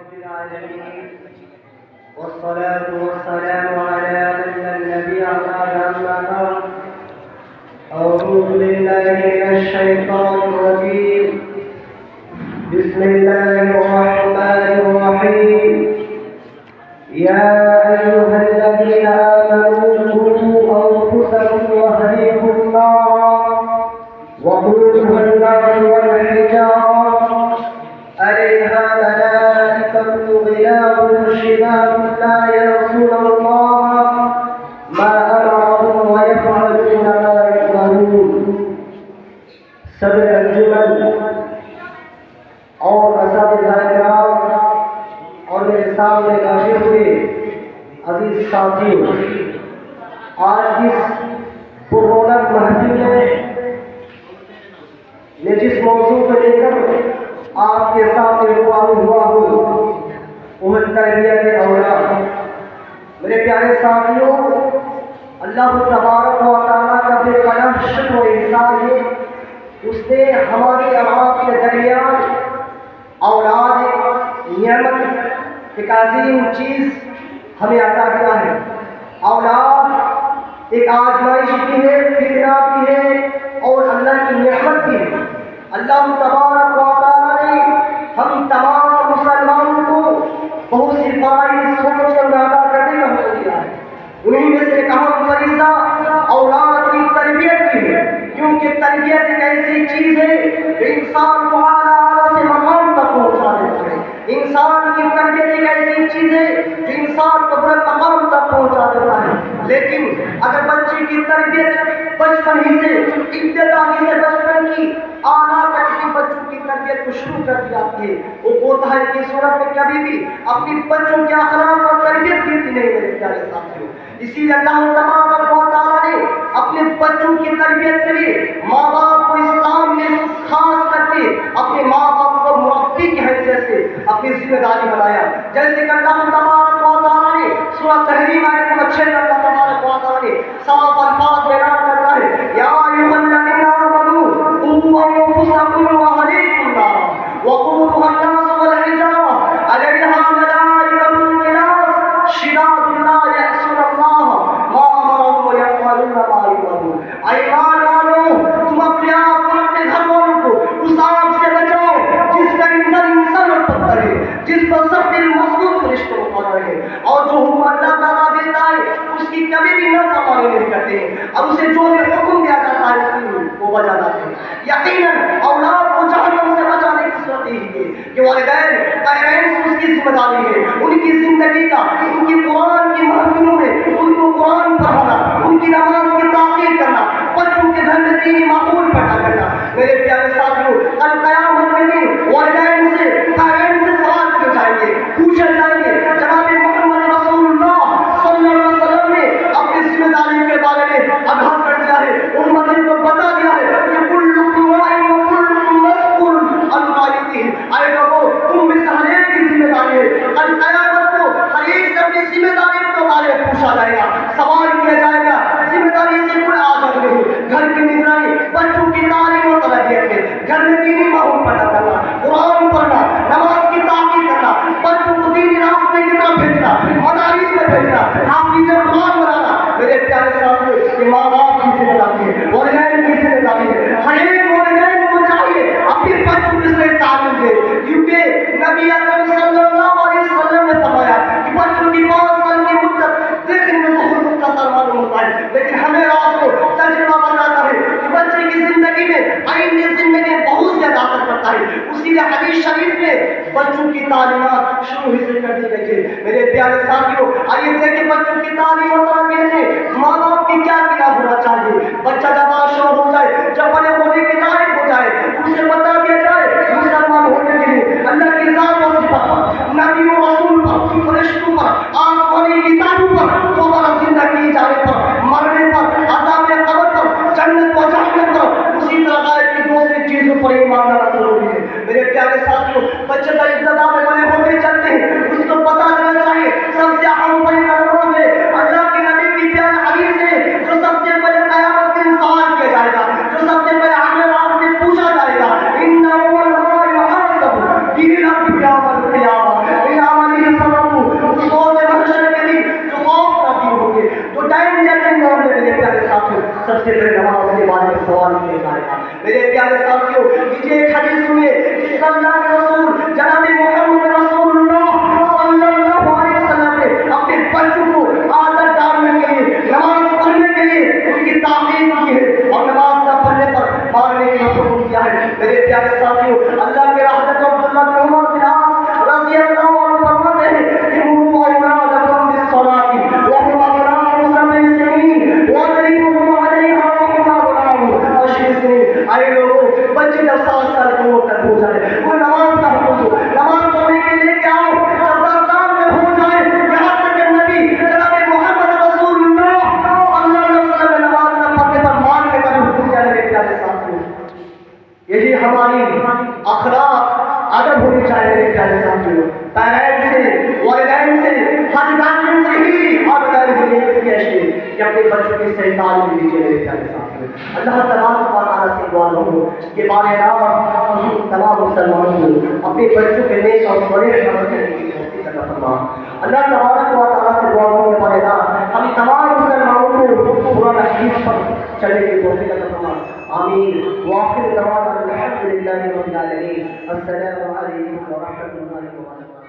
رب العالمين والصلاة والسلام على من لا نبي بعد أما بعد أعوذ بالله من الشيطان الرجيم بسم الله الرحمن الرحيم يا أيها الذين آمنوا قوا أنفسكم وأهليكم نارا وقودها النار والحجارة عليها ملائكة غلاظ شداد لا يعصون الله ما أمرهم ويفعلون ما يؤمرون. صدر الجمل اور اساتذہ کرام اور میرے سامنے بیٹھے ہوئے عزیز ساتھیوں، آج اس پررونق محفل میں جس موضوع کو لے کر آپ کے سامنے روبرو ہوا ہوں وہ تربیت اولاد. میرے پیارے ساتھیوں، اللہ تبارک و تعالیٰ کا بے پناہ شکر و احسان ہے، اس نے ہماری اولاد کے درمیان اولاد نعمت ایک عظیم چیز ہمیں عطا کیا ہے. اولاد ایک آزمائش بھی ہے، فتنہ بھی ہے اور اللہ کی نعمت بھی ہے. اللہ تبارک و تعالیٰ نے ہم تمام مسلمانوں کو بہت سی فرائض سوچ کر ادا کرنے کا حکم دیا ہے. انہیں میں سے ایک اہم فریضہ اولاد کی تربیت کی ہے، کیونکہ تربیت ایک ایسی چیز ہے جو انسان کو اعلیٰ سے مقام تک پہنچا دیتا ہے. انسان کی تربیت ایک ایسی چیز ہے جو انسان کو بڑے مقام تک پہنچا دیتا ہے. لیکن اگر بچے کی تربیت بچپن ہی سے ابتدائی سے بچپن کی اعلیٰ تک کی بچوں کی تربیت کو شروع کر دی جاتی ہے، وہ کوتاہی کی صورت میں کبھی بھی اپنی بچوں کے اخلاق اور تربیت دیتی نہیں. میرے پیارے ساتھیوں، اسی لیے اللہ تبارک و تعالیٰ نے اپنے بچوں کی تربیت کے لیے ماں باپ کو اسلام میں خاص کر کے اپنے ماں باپ کو مربی کی حیثیت سے اپنی ذمہ داری بنایا. جیسے کہ اللہ تبارک و تعالیٰ نے سورہ تحریم آیت نمبر 6 میں اللہ تبارک و تعالیٰ نے صاف الفاظ میں اعلان کرتا ہے، یا ایھا الذین آمنوا قوا انفسکم واہلیکم نارا وقودها الناس والحجارة علیہا ملائکۃ غلاظ شداد لا یعصون اللہ ما امرهم ویفعلون ما یؤمرون. ایمان والو، تم اپنے آپ کو اپنے گھر والوں کو اس آگ سے بچاؤ جس کا ایندھن انسان اور پتھر ہے، جس پر سب دل مضبوط فرشتے مقرر ہے، اور جو حکم اللہ تعالیٰ دیتا ہے اس کی کبھی بھی نافرمانی نہیں کرتے ہیں، اور اسے جو بھی حکم دیا جاتا ہے اس کی وہ بجا لاتے ہیں. یقیناً اولاد کو جہنم سے بچانے کی صورت یہی ہے کہ والدین پیرنٹس اس کی ذمہ داری ہے ان کی زندگی کا، ان کی قرآن کی محفلوں میں ان کو قرآن پڑھانا، ان کی نماز کی تعقیب کرنا، بچوں کے گھر میں دینی ماحول پیدا کرنا. میرے پیارے ساتھیوں، کل قیامت کے دن والدین سے پیرنٹس سے سوال کیے جائیں گے، پوچھے جائیں گے. جناب محمد رسول اللہ صلی اللہ علیہ وسلم نے اپنی ذمہ داری کے بارے میں آگاہ کر دیا ہے، امت کو بتا دیا ہے کہ کلکم راع وکلکم مسئول عن رعیتہ. اے لوگوں، تم میں سے ہر ایک کی ذمہ داری ہے. کل قیامت کو ہر ایک سے اپنی ذمہ داری کے بارے میں پوچھا جائے گا، سوال کیا جائے گا. ذمہ داری سے کوئی آزاد نہیں. گھر کی نگرانی، بچوں کی تعلیم و تربیت میں، گھر میں دینی ماحول پیدا کرنا، قرآن پڑھنا، نماز کی تعقیب کرنا، بچوں کو دینی راستے کی طرف بھیجنا، مدارس میں بھیجنا، حافظ قرآن بنانا. میرے پیارے ساتھیوں، یہ ماں باپ کی ذمہ داری ہے، والدین کی ذمہ داری ہے. ہر ایک والدین کو چاہیے اپنے بچوں کے سے تعلیم دے، کیونکہ نبی اکرم صلی اللہ علیہ وسلم نے فرمایا کہ بچوں کی 5 سال کی مدت دیکھنے میں بہت مختصر معلوم ہوتا ہے، لیکن ہمیں آپ کو تجربہ بتاتا ہے کہ بچے کی زندگی میں آئندہ زندگی بہت زیادہ اثر کرتا ہے. اسی لیے حدیث شریف میں بچوں کی تعلیمات شروع ہی سے کر دی گئی ہے. میرے پیارے ساتھیوں، آئیے دیکھیں بچوں کی تعلیم اور تربیت میں ماں باپ کی کیا کیا ہونا چاہیے. بچہ جب آشور ہو جائے، جب بڑے ہونے کے لائق ہو جائے، اسے بتا دیا جائے مسلمان ہونے کے لیے اللہ کی ذات و صفات پر، نبی و رسول پر، فرشتوں پر، آسمانی کتابوں پر، دوبارہ زندہ کیے جانے پر، مرنے پر، عذاب قبر پر، جنت و جہنم پر، اسی طرح غائب کی دوسری چیزوں پر ایمان لانا ضروری ہے. میرے پیارے ساتھیوں، بچے کا ابتدا میں بڑے ہوتے چلتے ہیں، اس کو پتا دینا چاہیے سب سے اہم فریضہ نماز ہے. اللہ کے نبی کی پیاری حدیث ہے جو سب سے پہلے قیامت کے دن سوال کیا جائے گا، جو سب سے پہلے آخر آپ سے پوچھا جائے گا. ان اول ما يحاسب به الانبياء والقيامه. پیرنٹ سے، والدین سے، ہر گارجین سے ہی آبدار ہونے کی ایسے کہ اپنے بچوں کے صحیح تعلیم دیجیے میرے پیارے ساتھ میں۔ اللہ تبارک و تعالیٰ سے دعا کروں کہ بارے تمام مسلمانوں کو اپنے بچوں کے نیک اور صالح عمل کرنے کی توفیق عطا فرما۔ اللہ تبارک و تعالیٰ سے دعا کروں کہ بارے ہم تمام مسلمانوں کو قرآن حدیث پر چلنے کی توفیق عطا فرما۔ آمین۔ وآخر دعوانا الحمد للہ رب العالمین۔ السلام علیکم ورحمۃ اللہ وبرکاتہ۔